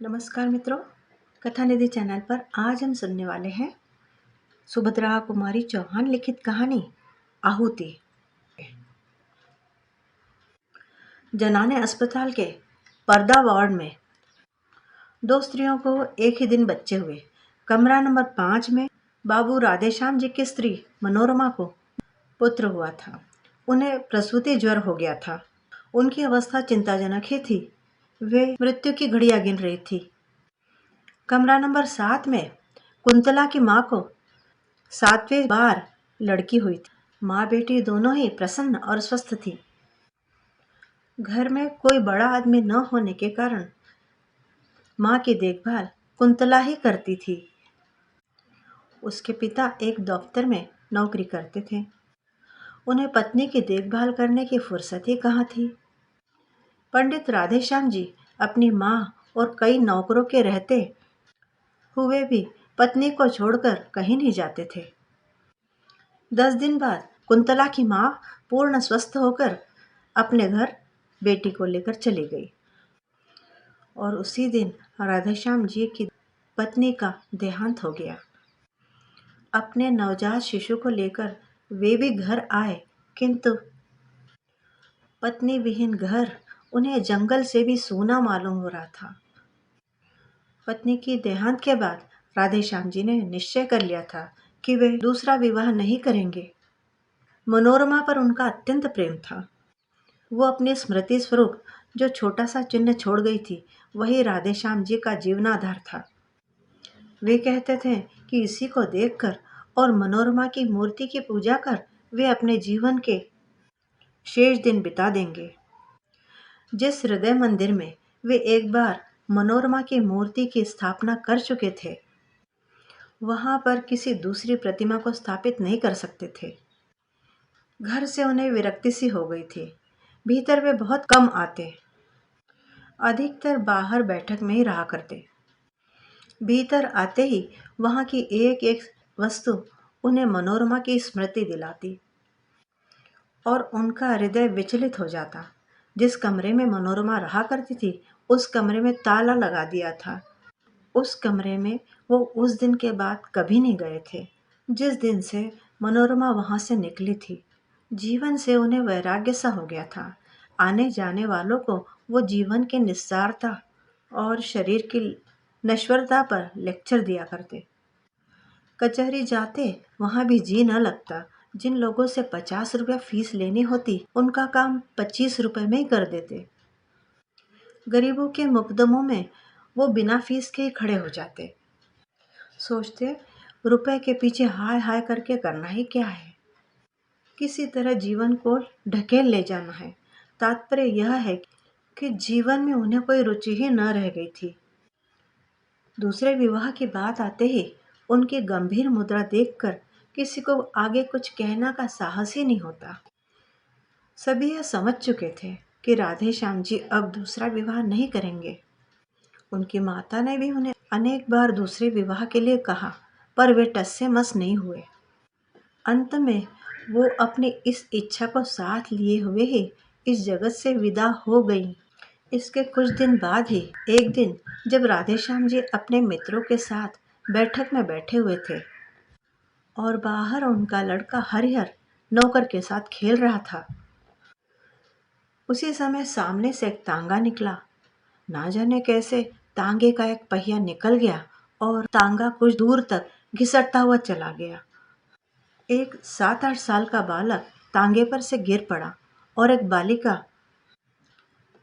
नमस्कार मित्रों, कथा निधि चैनल पर आज हम सुनने वाले हैं सुभद्रा कुमारी चौहान लिखित कहानी आहुति। जनाने अस्पताल के पर्दा वार्ड में दो स्त्रियों को एक ही दिन बच्चे हुए। कमरा नंबर 5 में बाबू राधेश्याम जी की स्त्री मनोरमा को पुत्र हुआ था। उन्हें प्रसूति ज्वर हो गया था। उनकी अवस्था चिंताजनक ही थी। वे मृत्यु की घड़ियां गिन रही थी। कमरा नंबर 7 में कुंतला की माँ को 7वें बार लड़की हुई थी। माँ बेटी दोनों ही प्रसन्न और स्वस्थ थी। घर में कोई बड़ा आदमी न होने के कारण माँ की देखभाल कुंतला ही करती थी। उसके पिता एक दफ्तर में नौकरी करते थे। उन्हें पत्नी की देखभाल करने की फुर्सत ही कहाँ थी। पंडित राधेश्याम जी अपनी माँ और कई नौकरों के रहते हुए भी पत्नी को छोड़कर कहीं नहीं जाते थे। 10 दिन बाद कुंतला की माँ पूर्ण स्वस्थ होकर अपने घर बेटी को लेकर चली गई और उसी दिन राधेश्याम जी की पत्नी का देहांत हो गया। अपने नवजात शिशु को लेकर वे भी घर आए, किंतु पत्नी विहीन घर उन्हें जंगल से भी सूना मालूम हो रहा था। पत्नी की देहांत के बाद राधेश्याम जी ने निश्चय कर लिया था कि वे दूसरा विवाह नहीं करेंगे। मनोरमा पर उनका अत्यंत प्रेम था। वो अपनी स्मृति स्वरूप जो छोटा सा चिन्ह छोड़ गई थी, वही राधेश्याम जी का जीवनाधार था। वे कहते थे कि इसी को देखकर और मनोरमा की मूर्ति की पूजा कर वे अपने जीवन के शेष दिन बिता देंगे। जिस हृदय मंदिर में वे एक बार मनोरमा की मूर्ति की स्थापना कर चुके थे, वहां पर किसी दूसरी प्रतिमा को स्थापित नहीं कर सकते थे। घर से उन्हें विरक्ति सी हो गई थी। भीतर वे बहुत कम आते, अधिकतर बाहर बैठक में ही रहा करते। भीतर आते ही वहां की एक एक वस्तु उन्हें मनोरमा की स्मृति दिलाती और उनका हृदय विचलित हो जाता। जिस कमरे में मनोरमा रहा करती थी, उस कमरे में ताला लगा दिया था। उस कमरे में वो उस दिन के बाद कभी नहीं गए थे, जिस दिन से मनोरमा वहां से निकली थी। जीवन से उन्हें वैराग्य सा हो गया था। आने जाने वालों को वो जीवन की निस्सारता और शरीर की नश्वरता पर लेक्चर दिया करते। कचहरी जाते, वहां भी जी न लगता। जिन लोगों से 50 रुपया फीस लेनी होती, उनका काम 25 रुपए में ही कर देते। गरीबों के मुकदमों में वो बिना फीस के ही खड़े हो जाते। सोचते, रुपए के पीछे हाय हाय करके करना ही क्या है। किसी तरह जीवन को ढकेल ले जाना है। तात्पर्य यह है कि जीवन में उन्हें कोई रुचि ही न रह गई थी। दूसरे विवाह की बात आते ही उनकी गंभीर मुद्रा देखकर किसी को आगे कुछ कहना का साहस ही नहीं होता। सभी यह समझ चुके थे कि राधेश्याम जी अब दूसरा विवाह नहीं करेंगे। उनकी माता ने भी उन्हें अनेक बार दूसरे विवाह के लिए कहा, पर वे टस से मस नहीं हुए। अंत में वो अपनी इस इच्छा को साथ लिए हुए ही इस जगत से विदा हो गई। इसके कुछ दिन बाद ही एक दिन जब राधेश्याम जी अपने मित्रों के साथ बैठक में बैठे हुए थे और बाहर उनका लड़का हरिहर नौकर के साथ खेल रहा था, उसी समय सामने से एक तांगा निकला। ना जाने कैसे तांगे का एक पहिया निकल गया और तांगा कुछ दूर तक घिसटता हुआ चला गया। एक 7-8 साल का बालक तांगे पर से गिर पड़ा और एक बालिका,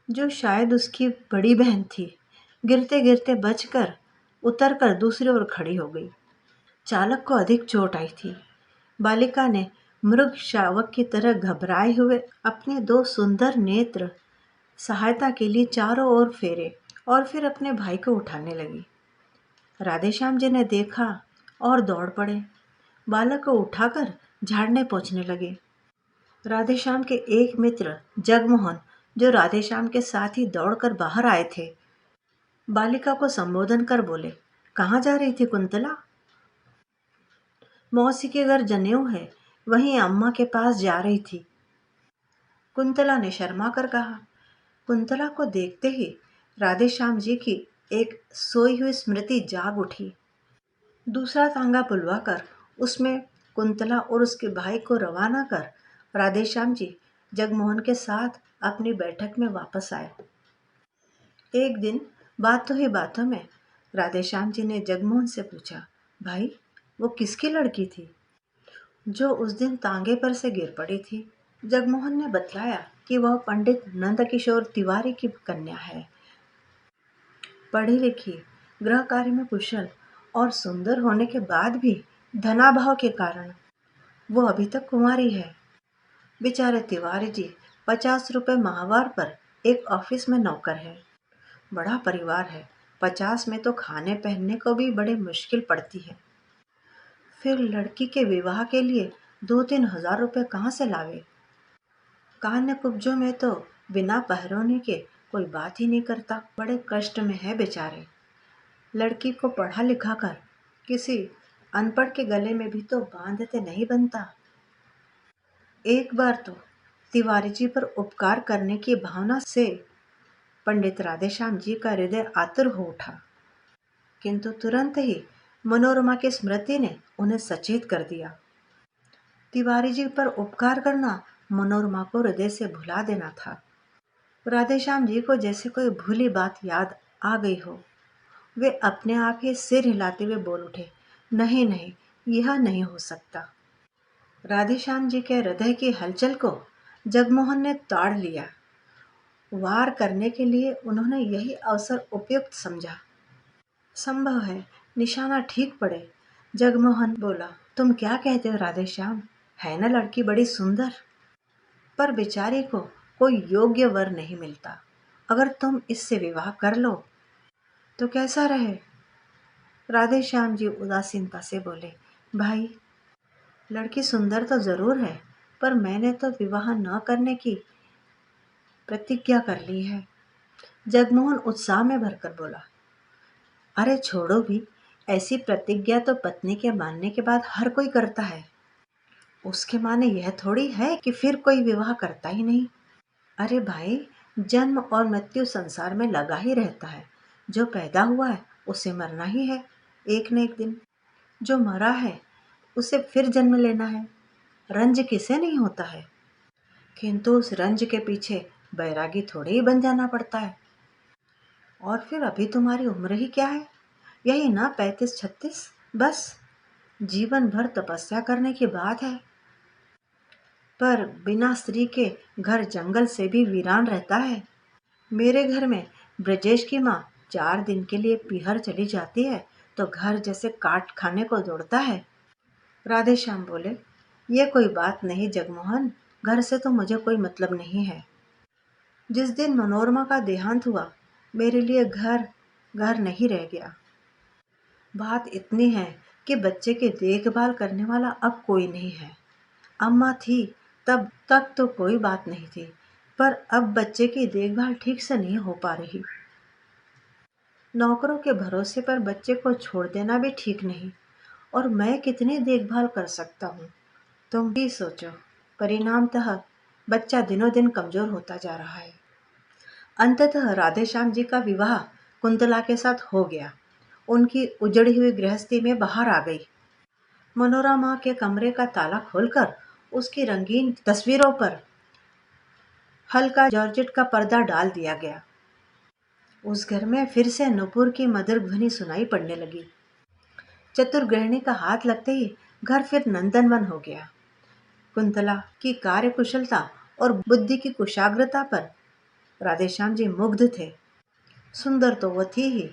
जो शायद उसकी बड़ी बहन थी, गिरते गिरते बचकर उतरकर दूसरी ओर खड़ी हो गई। चालक को अधिक चोट आई थी। बालिका ने मृग शावक की तरह घबराए हुए अपने 2 सुंदर नेत्र सहायता के लिए चारों ओर फेरे और फिर अपने भाई को उठाने लगी। राधेश्याम जी ने देखा और दौड़ पड़े। बालक को उठाकर झाड़ने पोंछने लगे। राधेश्याम के एक मित्र जगमोहन, जो राधेश्याम के साथ ही दौड़कर बाहर आए थे, बालिका को संबोधन कर बोले, कहाँ जा रही थी कुंतला? मौसी के घर जनेऊ है, वहीं अम्मा के पास जा रही थी। कुंतला ने शर्मा कर कहा। कुंतला को देखते ही राधेश्याम जी की एक सोई हुई स्मृति जाग उठी। दूसरा तांगा बुलवाकर उसमें कुंतला और उसके भाई को रवाना कर राधेश्याम जी जगमोहन के साथ अपनी बैठक में वापस आए। एक दिन बातों ही बातों में राधेश्याम जी ने जगमोहन से पूछा, भाई वो किसकी लड़की थी जो उस दिन तांगे पर से गिर पड़ी थी? जगमोहन ने बतलाया कि वह पंडित नंदकिशोर तिवारी की कन्या है। पढ़ी लिखी, गृह कार्य में कुशल और सुंदर होने के बाद भी धनाभाव के कारण वो अभी तक कुंवारी है। बेचारे तिवारी जी 50 रुपए माहवार पर एक ऑफिस में नौकर है। बड़ा परिवार है, 50 में तो खाने पहनने को भी बड़े मुश्किल पड़ती है। फिर लड़की के विवाह के लिए 2-3 हजार रुपए कहाँ से लावे? कान्य कुब्जों में तो बिना पहरोने के कोई बात ही नहीं करता। बड़े कष्ट में है बेचारे। लड़की को पढ़ा लिखा कर किसी अनपढ़ के गले में भी तो बांधते नहीं बनता। एक बार तो तिवारी जी पर उपकार करने की भावना से पंडित राधेश्याम जी का हृदय आतुर हो उठा, किंतु तुरंत ही मनोरमा की स्मृति ने उन्हें सचेत कर दिया। तिवारी जी पर उपकार करना मनोरमा को हृदय से भुला देना था। राधेश्याम जी को जैसे कोई भूली बात याद आ गई हो। वे अपने आप ही सिर हिलाते हुए बोल उठे, नहीं नहीं, यह नहीं हो सकता। राधेश्याम जी के हृदय की हलचल को जगमोहन ने ताड़ लिया। वार करने के लिए उन्होंने यही अवसर उपयुक्त समझा। संभव है निशाना ठीक पड़े। जगमोहन बोला, तुम क्या कहते हो राधेश्याम? है ना लड़की बड़ी सुंदर? पर बेचारी को कोई योग्य वर नहीं मिलता। अगर तुम इससे विवाह कर लो तो कैसा रहे? राधेश्याम जी उदासीनता से बोले, भाई लड़की सुंदर तो जरूर है, पर मैंने तो विवाह न करने की प्रतिज्ञा कर ली है। जगमोहन उत्साह में भरकर बोला, अरे छोड़ो भी, ऐसी प्रतिज्ञा तो पत्नी के मानने के बाद हर कोई करता है। उसके माने यह थोड़ी है कि फिर कोई विवाह करता ही नहीं। अरे भाई, जन्म और मृत्यु संसार में लगा ही रहता है। जो पैदा हुआ है उसे मरना ही है एक न एक दिन। जो मरा है उसे फिर जन्म लेना है। रंज किसे नहीं होता है, किंतु उस रंज के पीछे बैरागी थोड़े ही बन जाना पड़ता है। और फिर अभी तुम्हारी उम्र ही क्या है? यही ना 35-36। बस जीवन भर तपस्या करने की बात है। पर बिना स्त्री के घर जंगल से भी वीरान रहता है। मेरे घर में ब्रजेश की माँ 4 दिन के लिए पीहर चली जाती है तो घर जैसे काट खाने को दौड़ता है। राधेश्याम बोले, ये कोई बात नहीं जगमोहन, घर से तो मुझे कोई मतलब नहीं है। जिस दिन मनोरमा का देहांत हुआ मेरे लिए घर घर नहीं रह गया। बात इतनी है कि बच्चे की देखभाल करने वाला अब कोई नहीं है। अम्मा थी तब तक तो कोई बात नहीं थी, पर अब बच्चे की देखभाल ठीक से नहीं हो पा रही। नौकरों के भरोसे पर बच्चे को छोड़ देना भी ठीक नहीं, और मैं कितनी देखभाल कर सकता हूँ? तुम भी सोचो। परिणामतः बच्चा दिनों दिन कमजोर होता जा रहा है। अंततः राधेश्याम जी का विवाह कुंतला के साथ हो गया। उनकी उजड़ी हुई गृहस्थी में बाहर आ गई। मनोरमा के कमरे का ताला खोलकर उसकी रंगीन तस्वीरों पर हल्का जॉर्जेट का पर्दा डाल दिया गया। उस घर में फिर से नुपुर की मधुर ध्वनि सुनाई पड़ने लगी। चतुर गृहिणी का हाथ लगते ही घर फिर नंदनवन हो गया। कुंतला की कार्य कुशलता और बुद्धि की कुशाग्रता पर राधेश्याम जी मुग्ध थे। सुंदर तो वो थी ही,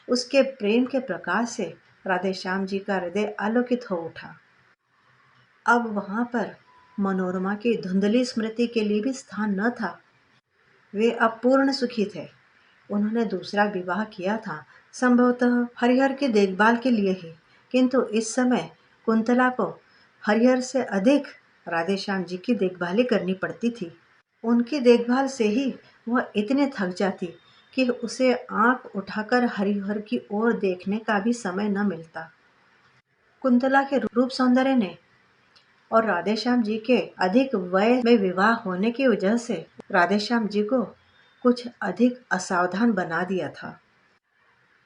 उसके प्रेम के प्रकाश से राधेश्याम जी का हृदय आलोकित हो उठा। अब वहां पर मनोरमा की धुंधली स्मृति के लिए भी स्थान न था। वे अब पूर्ण सुखी थे। उन्होंने दूसरा विवाह किया था, संभवतः हरिहर की देखभाल के लिए ही, किंतु इस समय कुंतला को हरिहर से अधिक राधेश्याम जी की देखभाल करनी पड़ती थी। उनकी देखभाल से ही वह इतने थक जाती कि उसे आंख उठाकर हरिहर की ओर देखने का भी समय न मिलता। कुंतला के रूप सौंदर्य ने और राधेश्याम जी के अधिक वय में विवाह होने की वजह से राधेश्याम जी को कुछ अधिक असावधान बना दिया था।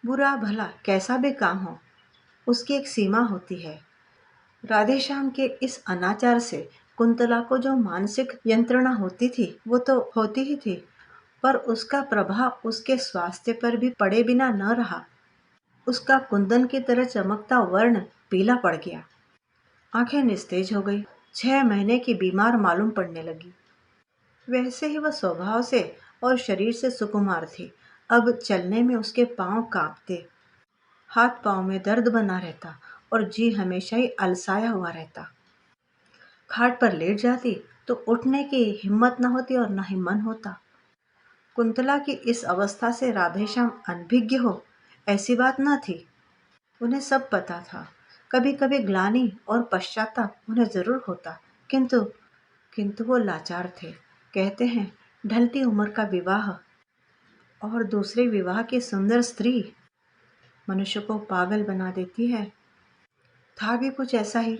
बुरा भला कैसा भी काम हो, उसकी एक सीमा होती है। राधेश्याम के इस अनाचार से कुंतला को जो मानसिक यंत्रणा होती थी वो तो होती ही थी, पर उसका प्रभाव उसके स्वास्थ्य पर भी पड़े बिना न रहा। उसका कुंदन की तरह चमकता वर्ण पीला पड़ गया, आंखें निस्तेज हो गई, 6 महीने की बीमार मालूम पड़ने लगी। वैसे ही वह स्वभाव से और शरीर से सुकुमार थी। अब चलने में उसके पांव कांपते, हाथ पांव में दर्द बना रहता और जी हमेशा ही अलसाया हुआ रहता। खाट पर लेट जाती तो उठने की हिम्मत न होती और न ही मन होता। कुंतला की इस अवस्था से राधेश्याम अनभिज्ञ हो, ऐसी बात न थी। उन्हें सब पता था। कभी कभी ग्लानि और पश्चाताप उन्हें जरूर होता, किंतु किंतु वो लाचार थे। कहते हैं, ढलती उम्र का विवाह और दूसरे विवाह की सुंदर स्त्री मनुष्य को पागल बना देती है। था भी कुछ ऐसा ही।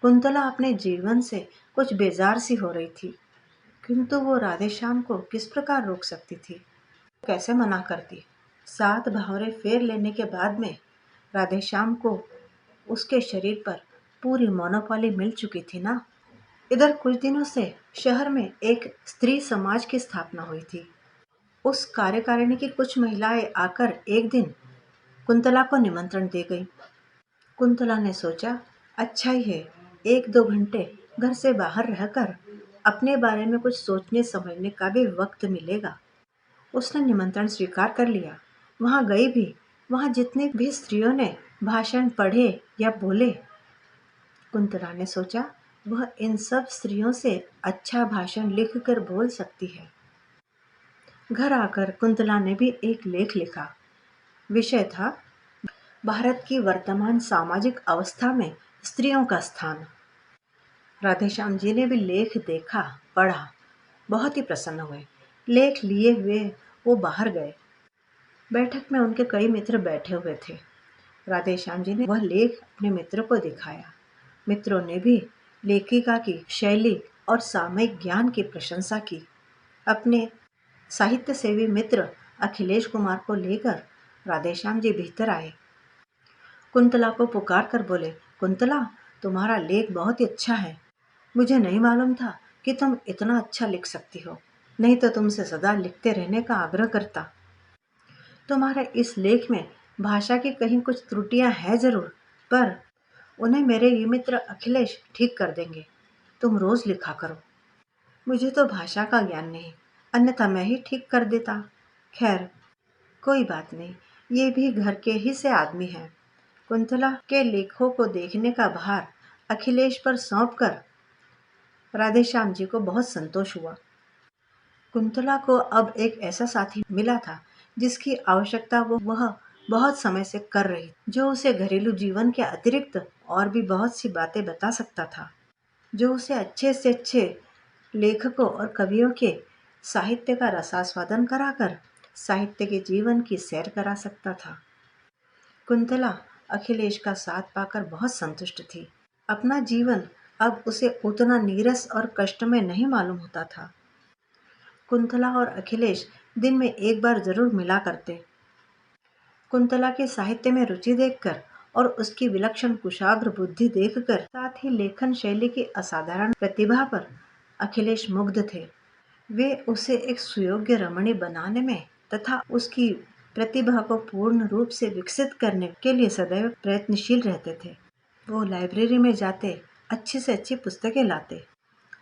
कुंतला अपने जीवन से कुछ बेजार सी हो रही थी, किंतु वो राधेश्याम को किस प्रकार रोक सकती थी, कैसे मना करती। 7 भावरे फेर लेने के बाद में राधेश्याम को उसके शरीर पर पूरी मोनोपोली मिल चुकी थी ना। इधर कुछ दिनों से शहर में एक स्त्री समाज की स्थापना हुई थी। उस कार्यकारिणी की कुछ महिलाएं आकर एक दिन कुंतला को निमंत्रण दे गई। कुंतला ने सोचा, अच्छा ही है, 1-2 घंटे घर से बाहर रहकर अपने बारे में कुछ सोचने समझने का भी वक्त मिलेगा। उसने निमंत्रण स्वीकार कर लिया। वहां गई भी। वहां जितनी भी स्त्रियों ने भाषण पढ़े या बोले, कुंतला ने सोचा, वह इन सब स्त्रियों से अच्छा भाषण लिख कर बोल सकती है। घर आकर कुंतला ने भी एक लेख लिखा। विषय था, भारत की वर्तमान सामाजिक अवस्था में स्त्रियों का स्थान। राधेश्याम जी ने भी लेख देखा, पढ़ा, बहुत ही प्रसन्न हुए। लेख लिए हुए वो बाहर गए। बैठक में उनके कई मित्र बैठे हुए थे। राधेश्याम जी ने वह लेख अपने मित्र को दिखाया। मित्रों ने भी लेखिका की शैली और सामयिक ज्ञान की प्रशंसा की। अपने साहित्य सेवी मित्र अखिलेश कुमार को लेकर राधेश्याम जी भीतर आए। कुंतला को पुकार कर बोले, कुंतला, तुम्हारा लेख बहुत ही अच्छा है। मुझे नहीं मालूम था कि तुम इतना अच्छा लिख सकती हो, नहीं तो तुमसे सदा लिखते रहने का आग्रह करता। तुम्हारे इस लेख में भाषा की कहीं कुछ त्रुटियां हैं जरूर, पर उन्हें मेरे ये मित्र अखिलेश ठीक कर देंगे। तुम रोज लिखा करो। मुझे तो भाषा का ज्ञान नहीं, अन्यथा मैं ही ठीक कर देता। खैर, कोई बात नहीं, ये भी घर के ही से आदमी हैं। कुंतला के लेखों को देखने का भार अखिलेश पर सौंप कर राधेश्याम जी को बहुत संतोष हुआ। कुंतला को अब एक ऐसा साथी मिला था जिसकी आवश्यकता वह बहुत समय से कर रही, जो उसे घरेलू जीवन के अतिरिक्त और भी बहुत सी बातें बता सकता था, जो उसे अच्छे से अच्छे लेखकों और कवियों के साहित्य का रसास्वादन कराकर साहित्य के जीवन की सैर करा सकता था। कुंतला अखिलेश का साथ पाकर बहुत संतुष्ट थी। अपना जीवन अब उसे उतना नीरस और कष्टमय नहीं मालूम होता था। कुंतला और अखिलेश दिन में एक बार जरूर मिला करते। कुंतला के साहित्य में रुचि देखकर और उसकी विलक्षण कुशाग्र बुद्धि देखकर, साथ ही लेखन शैली की असाधारण प्रतिभा पर अखिलेश मुग्ध थे। वे उसे एक सुयोग्य रमणी बनाने में तथा उसकी प्रतिभा को पूर्ण रूप से विकसित करने के लिए सदैव प्रयत्नशील रहते थे। वो लाइब्रेरी में जाते, अच्छी से अच्छी पुस्तकें लाते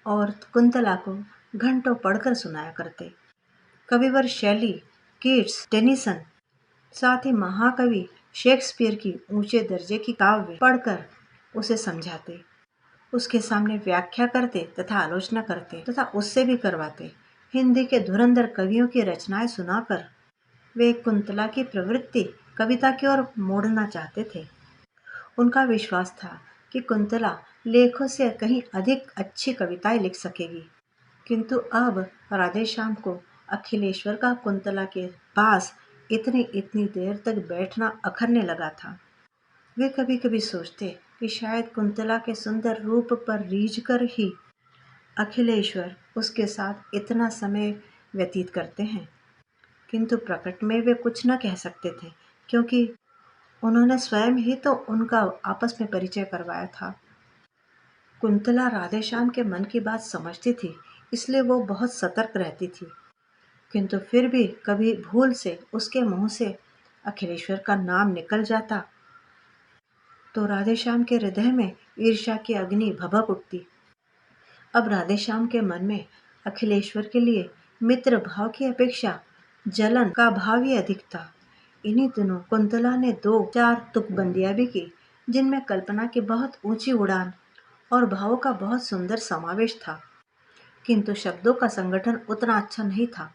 और कुंतला को घंटों पढ़कर सुनाया करते। कविवर शैली, कीट्स, टेनिसन, साथ ही महाकवि शेक्सपियर की ऊंचे दर्जे की काव्य पढ़कर उसे समझाते, उसके सामने व्याख्या करते तथा आलोचना करते तथा उससे भी करवाते। हिंदी के धुरंधर कवियों की रचनाएं सुनाकर वे कुंतला की प्रवृत्ति कविता की ओर मोड़ना चाहते थे। उनका विश्वास था कि कुंतला लेखों से कहीं अधिक अच्छी कविताएं लिख सकेगी। किंतु अब राधेश्याम को अखिलेश्वर का कुंतला के पास इतनी इतनी देर तक बैठना अखरने लगा था। वे कभी कभी सोचते कि शायद कुंतला के सुंदर रूप पर रीझ कर ही अखिलेश्वर उसके साथ इतना समय व्यतीत करते हैं, किंतु प्रकट में वे कुछ न कह सकते थे क्योंकि उन्होंने स्वयं ही तो उनका आपस में परिचय करवाया था। कुंतला राधेश्याम के मन की बात समझती थी, इसलिए वो बहुत सतर्क रहती थी। किंतु फिर भी कभी भूल से उसके मुंह से अखिलेश्वर का नाम निकल जाता तो राधेश्याम के हृदय में ईर्ष्या की अग्नि भभक उठती। अब राधेश्याम के मन में अखिलेश्वर के लिए मित्र भाव की अपेक्षा जलन का भाव ही अधिक था। इन्हीं दिनों कुंतला ने 2-4 तुकबंदियां भी की, जिनमें कल्पना की बहुत ऊंची उड़ान और भावों का बहुत सुंदर समावेश था, किंतु शब्दों का संगठन उतना अच्छा नहीं था।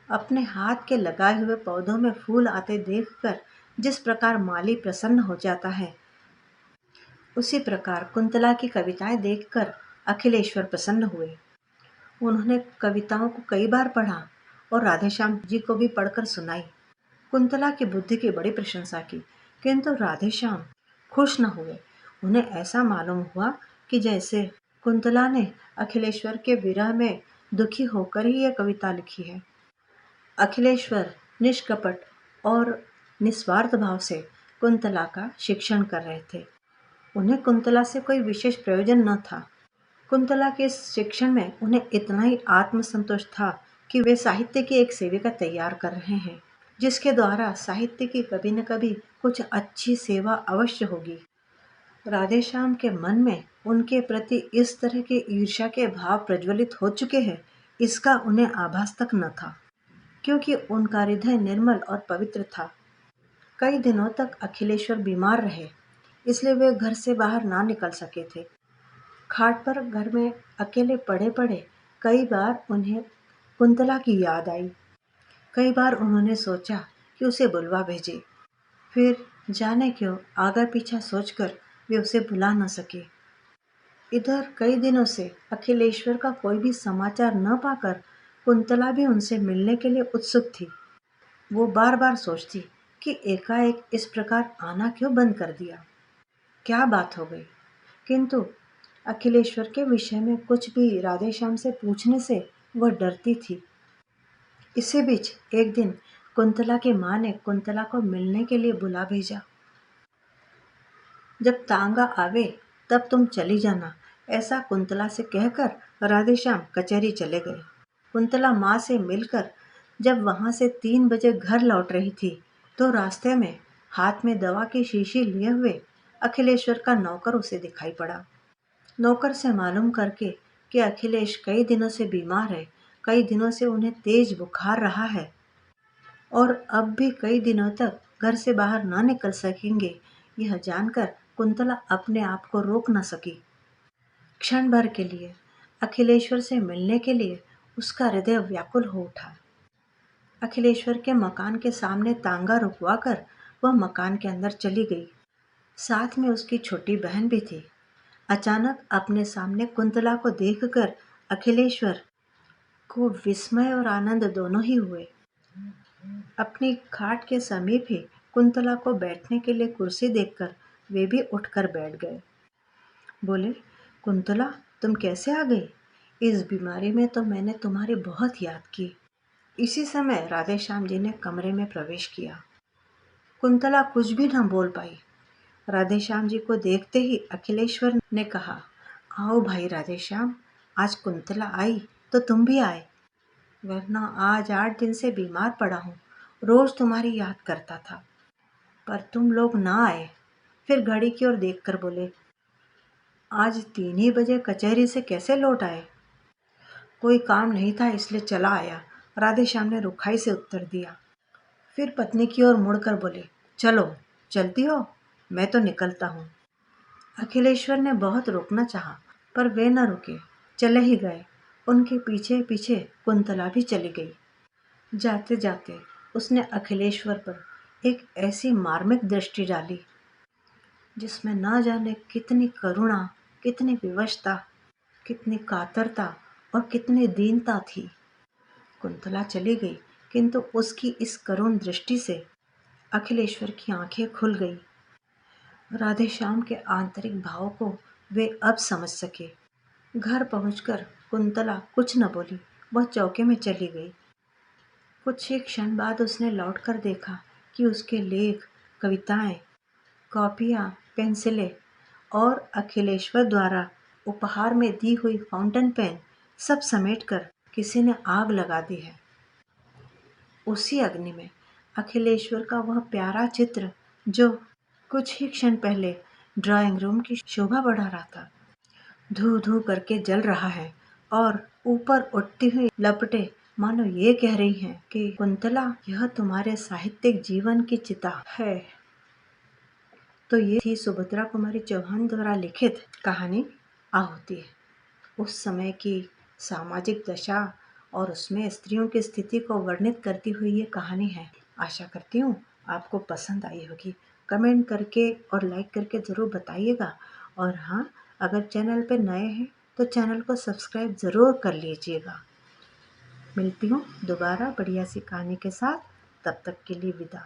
अपने हाथ के लगाए हुए पौधों में फूल आते देखकर जिस प्रकार माली प्रसन्न हो जाता है, उसी प्रकार कुंतला की कविताएं देखकर अखिलेश्वर प्रसन्न हुए। उन्होंने कविताओं को कई बार पढ़ा और राधेश्याम जी को भी पढ़कर सुनाई। कुंतला की बुद्धि की बड़ी प्रशंसा की, किंतु राधेश्याम खुश न हुए। उन्हें ऐसा मालूम हुआ कि जैसे कुंतला ने अखिलेश्वर के विरह में दुखी होकर ही यह कविता लिखी है। अखिलेश्वर निष्कपट और निस्वार्थ भाव से कुंतला का शिक्षण कर रहे थे। उन्हें कुंतला से कोई विशेष प्रयोजन न था। कुंतला के इस शिक्षण में उन्हें इतना ही आत्मसंतोष था कि वे साहित्य की एक सेविका तैयार कर रहे हैं, जिसके द्वारा साहित्य की कभी न कभी कुछ अच्छी सेवा अवश्य होगी। राधेश्याम के मन में उनके प्रति इस तरह के ईर्ष्या के भाव प्रज्वलित हो चुके हैं, इसका उन्हें आभास तक न था, क्योंकि उनका हृदय निर्मल और पवित्र था। कई दिनों तक अखिलेश्वर बीमार रहे, इसलिए वे घर से बाहर ना निकल सके थे। खाट पर घर में अकेले पड़े पड़े कई बार उन्हें कुंतला की याद आई। कई बार उन्होंने सोचा कि उसे बुलवा भेजे, फिर जाने क्यों आगा पीछा सोचकर वे उसे बुला न सके। इधर कई दिनों से अखिलेश्वर का कोई भी समाचार न पाकर कुंतला भी उनसे मिलने के लिए उत्सुक थी। वो बार बार सोचती कि एकाएक इस प्रकार आना क्यों बंद कर दिया, क्या बात हो गई। किंतु अखिलेश्वर के विषय में कुछ भी राधेश्याम से पूछने से वह डरती थी। इसी बीच एक दिन कुंतला की माँ ने कुंतला को मिलने के लिए बुला भेजा। जब तांगा आवे तब तुम चली जाना, ऐसा कुंतला से कहकर राधेश्याम कचहरी चले गए। कुंतला माँ से मिलकर जब वहां से 3 बजे घर लौट रही थी, तो रास्ते में हाथ में दवा की शीशी लिए हुए अखिलेश्वर का नौकर उसे दिखाई पड़ा। नौकर से मालूम करके कि अखिलेश कई दिनों से बीमार है, कई दिनों से उन्हें तेज बुखार रहा है और अब भी कई दिनों तक घर से बाहर ना निकल सकेंगे, यह जानकर कुंतला अपने आप को रोक न सकी। क्षण भर के लिए अखिलेश्वर से मिलने के लिए उसका हृदय व्याकुल हो उठा। अखिलेश्वर के मकान के सामने तांगा रुकवाकर वह मकान के अंदर चली गई। साथ में उसकी छोटी बहन भी थी। अचानक अपने सामने कुंतला को देखकर अखिलेश्वर को विस्मय और आनंद दोनों ही हुए। अपनी खाट के समीप ही कुंतला को बैठने के लिए कुर्सी देखकर वे भी उठकर बैठ गए। बोले, कुंतला तुम कैसे आ गई? इस बीमारी में तो मैंने तुम्हारी बहुत याद की। इसी समय राधेश्याम जी ने कमरे में प्रवेश किया। कुंतला कुछ भी न बोल पाई। राधेश्याम जी को देखते ही अखिलेश्वर ने कहा, आओ भाई राधेश्याम, आज कुंतला आई तो तुम भी आए, वरना आज 8 दिन से बीमार पड़ा हूँ। रोज तुम्हारी याद करता था, पर तुम लोग ना आए। फिर घड़ी की ओर देखकर बोले, आज 3 ही बजे कचहरी से कैसे लौट आए? कोई काम नहीं था इसलिए चला आया, राधेश्याम ने रुखाई से उत्तर दिया। फिर पत्नी की ओर मुड़कर बोले, चलो चलती हो, मैं तो निकलता हूँ। अखिलेश्वर ने बहुत रोकना चाहा, पर वे न रुके, चले ही गए। उनके पीछे पीछे कुंतला भी चली गई। जाते जाते उसने अखिलेश्वर पर एक ऐसी मार्मिक दृष्टि डाली जिसमें न जाने कितनी करुणा, कितनी विवशता, कितनी कातरता और कितनी दीनता थी। कुंतला चली गई, किंतु उसकी इस करुण दृष्टि से अखिलेश्वर की आंखें खुल गई। राधेश्याम के आंतरिक भाव को वे अब समझ सके। घर पहुंचकर कुंतला कुछ न बोली, वह चौके में चली गई। कुछ ही क्षण बाद उसने लौटकर देखा कि उसके लेख, कविताएं, कॉपियाँ, पेंसिलें और अखिलेश्वर द्वारा उपहार में दी हुई फाउंटेन पेन सब समेटकर किसी ने आग लगा दी है। उसी अग्नि में अखिलेश्वर का वह प्यारा चित्र जो कुछ ही क्षण पहले ड्राइंग रूम की शोभा बढ़ा रहा था, धू धू करके जल रहा है और ऊपर उठती हुई लपटें मानो ये कह रही हैं कि कुंतला, यह तुम्हारे साहित्यिक जीवन की चिता है। तो ये थी सुभद्रा कुमारी चौहान द्वारा लिखित कहानी आहुति। उस समय की सामाजिक दशा और उसमें स्त्रियों की स्थिति को वर्णित करती हुई ये कहानी है। आशा करती हूँ आपको पसंद आई होगी। कमेंट करके और लाइक करके ज़रूर बताइएगा। और हाँ, अगर चैनल पे नए हैं तो चैनल को सब्सक्राइब ज़रूर कर लीजिएगा। मिलती हूँ दोबारा बढ़िया सी कहानी के साथ। तब तक के लिए विदा।